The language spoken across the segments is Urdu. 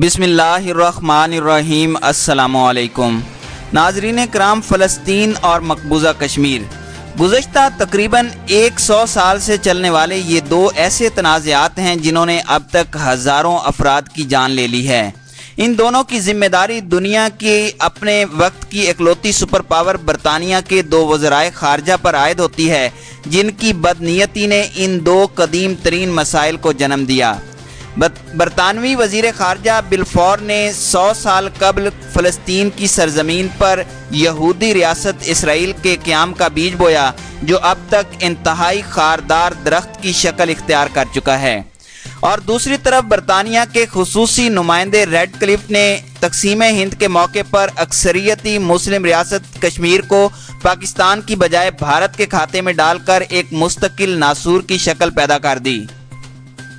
بسم اللہ الرحمن الرحیم۔ السلام علیکم ناظرین کرام، فلسطین اور مقبوضہ کشمیر گزشتہ تقریباً 100 سال سے چلنے والے یہ دو ایسے تنازعات ہیں جنہوں نے اب تک ہزاروں افراد کی جان لے لی ہے۔ ان دونوں کی ذمہ داری دنیا کی اپنے وقت کی اکلوتی سپر پاور برطانیہ کے دو وزرائے خارجہ پر عائد ہوتی ہے، جن کی بدنیتی نے ان دو قدیم ترین مسائل کو جنم دیا۔ برطانوی وزیر خارجہ بلفور نے 100 سال قبل فلسطین کی سرزمین پر یہودی ریاست اسرائیل کے قیام کا بیج بویا، جو اب تک انتہائی خاردار درخت کی شکل اختیار کر چکا ہے۔ اور دوسری طرف برطانیہ کے خصوصی نمائندے ریڈ کلف نے تقسیم ہند کے موقع پر اکثریتی مسلم ریاست کشمیر کو پاکستان کی بجائے بھارت کے کھاتے میں ڈال کر ایک مستقل ناسور کی شکل پیدا کر دی۔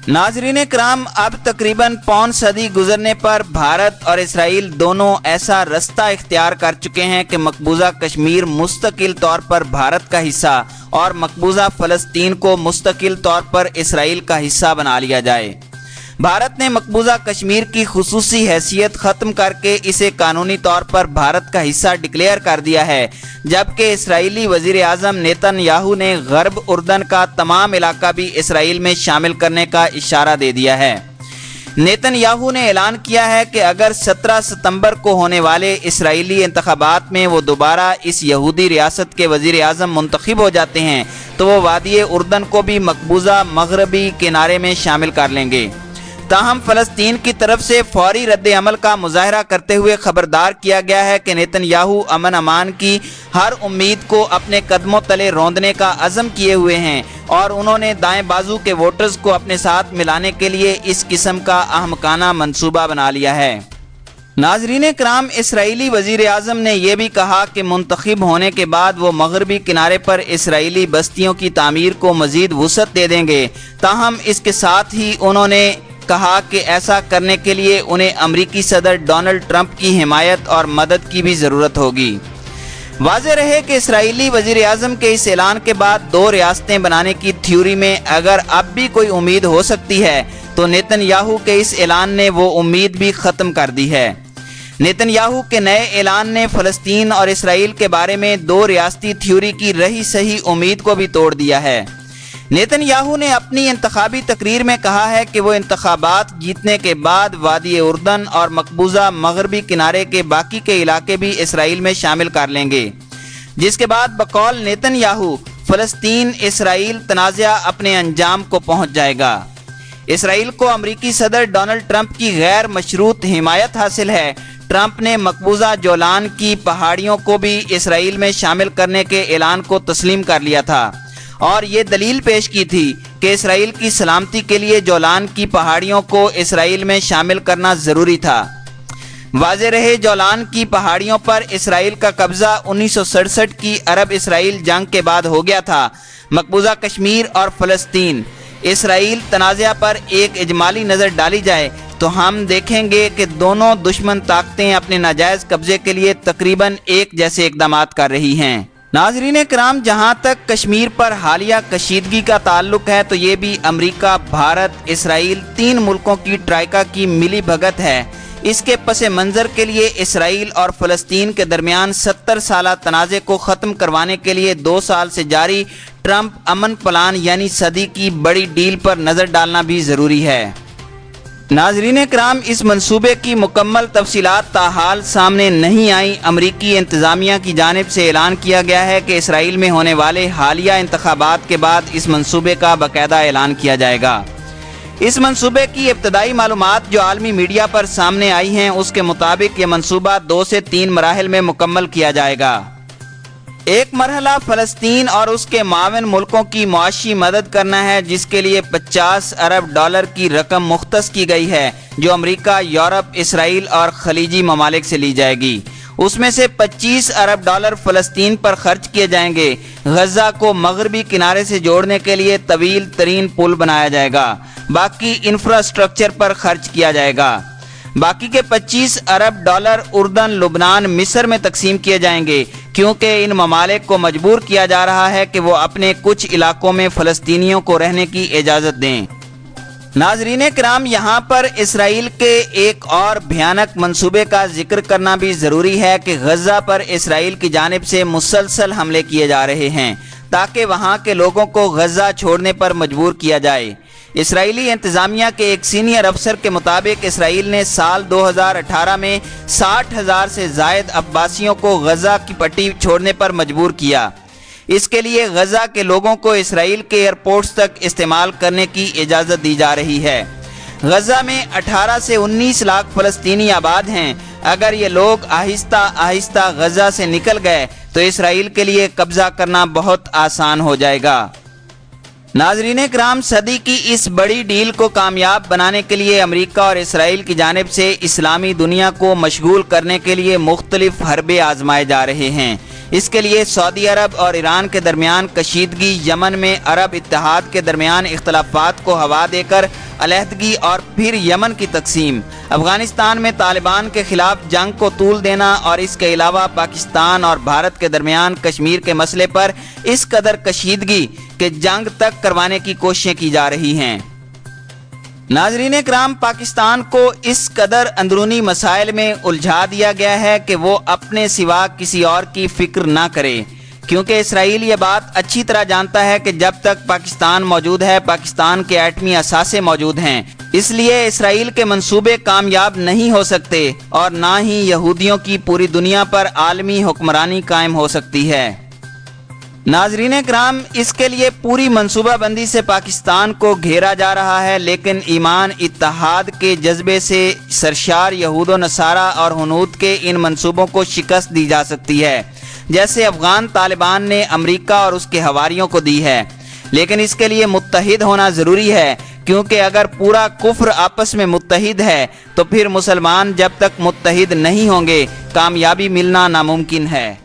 ناظرین کرام، اب تقریباً پون صدی گزرنے پر بھارت اور اسرائیل دونوں ایسا رستہ اختیار کر چکے ہیں کہ مقبوضہ کشمیر مستقل طور پر بھارت کا حصہ اور مقبوضہ فلسطین کو مستقل طور پر اسرائیل کا حصہ بنا لیا جائے۔ بھارت نے مقبوضہ کشمیر کی خصوصی حیثیت ختم کر کے اسے قانونی طور پر بھارت کا حصہ ڈکلیئر کر دیا ہے، جبکہ اسرائیلی وزیر اعظم نیتن یاہو نے غرب اردن کا تمام علاقہ بھی اسرائیل میں شامل کرنے کا اشارہ دے دیا ہے۔ نیتن یاہو نے اعلان کیا ہے کہ اگر 17 ستمبر کو ہونے والے اسرائیلی انتخابات میں وہ دوبارہ اس یہودی ریاست کے وزیر اعظم منتخب ہو جاتے ہیں تو وہ وادی اردن کو بھی مقبوضہ مغربی کنارے میں شامل کر لیں گے۔ تاہم فلسطین کی طرف سے فوری رد عمل کا مظاہرہ کرتے ہوئے خبردار کیا گیا ہے کہ نیتن یاہو امن امان کی ہر امید کو اپنے قدموں تلے روندنے کا عزم کیے ہوئے ہیں، اور انہوں نے دائیں بازو کے ووٹرز کو اپنے ساتھ ملانے کے لیے اس قسم کا احمقانہ منصوبہ بنا لیا ہے۔ ناظرین کرام، اسرائیلی وزیر اعظم نے یہ بھی کہا کہ منتخب ہونے کے بعد وہ مغربی کنارے پر اسرائیلی بستیوں کی تعمیر کو مزید وسعت دے دیں گے۔ تاہم اس کے ساتھ ہی انہوں نے کہا کہ ایسا کرنے کے لیے انہیں امریکی صدر ڈونلڈ ٹرمپ کی حمایت اور مدد کی بھی ضرورت ہوگی۔ واضح رہے کہ اسرائیلی وزیر اعظم کے اس اعلان کے بعد دو ریاستیں بنانے کی تھیوری میں اگر اب بھی کوئی امید ہو سکتی ہے تو نیتن یاہو کے اس اعلان نے وہ امید بھی ختم کر دی ہے۔ نیتن یاہو کے نئے اعلان نے فلسطین اور اسرائیل کے بارے میں دو ریاستی تھیوری کی رہی سہی امید کو بھی توڑ دیا ہے۔ نیتن یاہو نے اپنی انتخابی تقریر میں کہا ہے کہ وہ انتخابات جیتنے کے بعد وادی اردن اور مقبوضہ مغربی کنارے کے باقی کے علاقے بھی اسرائیل میں شامل کر لیں گے، جس کے بعد بقول نیتن یاہو فلسطین اسرائیل تنازع اپنے انجام کو پہنچ جائے گا۔ اسرائیل کو امریکی صدر ڈونلڈ ٹرمپ کی غیر مشروط حمایت حاصل ہے۔ ٹرمپ نے مقبوضہ جولان کی پہاڑیوں کو بھی اسرائیل میں شامل کرنے کے اعلان کو تسلیم کر لیا تھا، اور یہ دلیل پیش کی تھی کہ اسرائیل کی سلامتی کے لیے جولان کی پہاڑیوں کو اسرائیل میں شامل کرنا ضروری تھا۔ واضح رہے، جولان کی پہاڑیوں پر اسرائیل کا قبضہ 1967 کی عرب اسرائیل جنگ کے بعد ہو گیا تھا۔ مقبوضہ کشمیر اور فلسطین اسرائیل تنازع پر ایک اجمالی نظر ڈالی جائے تو ہم دیکھیں گے کہ دونوں دشمن طاقتیں اپنے ناجائز قبضے کے لیے تقریباً ایک جیسے اقدامات کر رہی ہیں۔ ناظرین کرام، جہاں تک کشمیر پر حالیہ کشیدگی کا تعلق ہے تو یہ بھی امریکہ، بھارت، اسرائیل تین ملکوں کی ٹرائیکا کی ملی بھگت ہے۔ اس کے پس منظر کے لیے اسرائیل اور فلسطین کے درمیان 70 سالہ تنازع کو ختم کروانے کے لیے 2 سال سے جاری ٹرمپ امن پلان یعنی صدی کی بڑی ڈیل پر نظر ڈالنا بھی ضروری ہے۔ ناظرین کرام، اس منصوبے کی مکمل تفصیلات تاحال سامنے نہیں آئیں۔ امریکی انتظامیہ کی جانب سے اعلان کیا گیا ہے کہ اسرائیل میں ہونے والے حالیہ انتخابات کے بعد اس منصوبے کا باقاعدہ اعلان کیا جائے گا۔ اس منصوبے کی ابتدائی معلومات جو عالمی میڈیا پر سامنے آئی ہیں، اس کے مطابق یہ منصوبہ 2 سے 3 مراحل میں مکمل کیا جائے گا۔ ایک مرحلہ فلسطین اور اس کے معاون ملکوں کی معاشی مدد کرنا ہے، جس کے لیے $50 ارب کی رقم مختص کی گئی ہے، جو امریکہ، یورپ، اسرائیل اور خلیجی ممالک سے لی جائے گی۔ اس میں سے $25 ارب فلسطین پر خرچ کیے جائیں گے۔ غزہ کو مغربی کنارے سے جوڑنے کے لیے طویل ترین پل بنایا جائے گا۔ باقی انفراسٹرکچر پر خرچ کیا جائے گا۔ باقی کے $25 ارب اردن، لبنان، مصر میں تقسیم کیے جائیں گے، کیونکہ ان ممالک کو مجبور کیا جا رہا ہے کہ وہ اپنے کچھ علاقوں میں فلسطینیوں کو رہنے کی اجازت دیں۔ ناظرین کرام، یہاں پر اسرائیل کے ایک اور بھیانک منصوبے کا ذکر کرنا بھی ضروری ہے کہ غزہ پر اسرائیل کی جانب سے مسلسل حملے کیے جا رہے ہیں تاکہ وہاں کے لوگوں کو غزہ چھوڑنے پر مجبور کیا جائے۔ اسرائیلی انتظامیہ کے ایک سینئر افسر کے مطابق اسرائیل نے سال 2018 میں 60,000 سے زائد عباسیوں کو غزہ کی پٹی چھوڑنے پر مجبور کیا۔ اس کے لیے غزہ کے لوگوں کو اسرائیل کے ایئرپورٹس تک استعمال کرنے کی اجازت دی جا رہی ہے۔ غزہ میں 18 سے 19 لاکھ فلسطینی آباد ہیں۔ اگر یہ لوگ آہستہ آہستہ غزہ سے نکل گئے تو اسرائیل کے لیے قبضہ کرنا بہت آسان ہو جائے گا۔ ناظرین کرام، صدی کی اس بڑی ڈیل کو کامیاب بنانے کے لیے امریکہ اور اسرائیل کی جانب سے اسلامی دنیا کو مشغول کرنے کے لیے مختلف حربے آزمائے جا رہے ہیں۔ اس کے لیے سعودی عرب اور ایران کے درمیان کشیدگی، یمن میں عرب اتحاد کے درمیان اختلافات کو ہوا دے کر علیحدگی اور پھر یمن کی تقسیم، افغانستان میں طالبان کے خلاف جنگ کو طول دینا اور اس کے علاوہ پاکستان اور بھارت کے درمیان کشمیر کے مسئلے پر اس قدر کشیدگی کہ جنگ تک کروانے کی کوششیں کی جا رہی ہیں۔ ناظرین کرام، پاکستان کو اس قدر اندرونی مسائل میں الجھا دیا گیا ہے کہ وہ اپنے سوا کسی اور کی فکر نہ کرے، کیونکہ اسرائیل یہ بات اچھی طرح جانتا ہے کہ جب تک پاکستان موجود ہے پاکستان کے ایٹمی اثاثے موجود ہیں، اس لیے اسرائیل کے منصوبے کامیاب نہیں ہو سکتے اور نہ ہی یہودیوں کی پوری دنیا پر عالمی حکمرانی قائم ہو سکتی ہے۔ ناظرین کرام، اس کے لیے پوری منصوبہ بندی سے پاکستان کو گھیرا جا رہا ہے، لیکن ایمان اتحاد کے جذبے سے سرشار یہود و نصارہ اور ہنود کے ان منصوبوں کو شکست دی جا سکتی ہے، جیسے افغان طالبان نے امریکہ اور اس کے حواریوں کو دی ہے۔ لیکن اس کے لیے متحد ہونا ضروری ہے، کیونکہ اگر پورا کفر آپس میں متحد ہے تو پھر مسلمان جب تک متحد نہیں ہوں گے کامیابی ملنا ناممکن ہے۔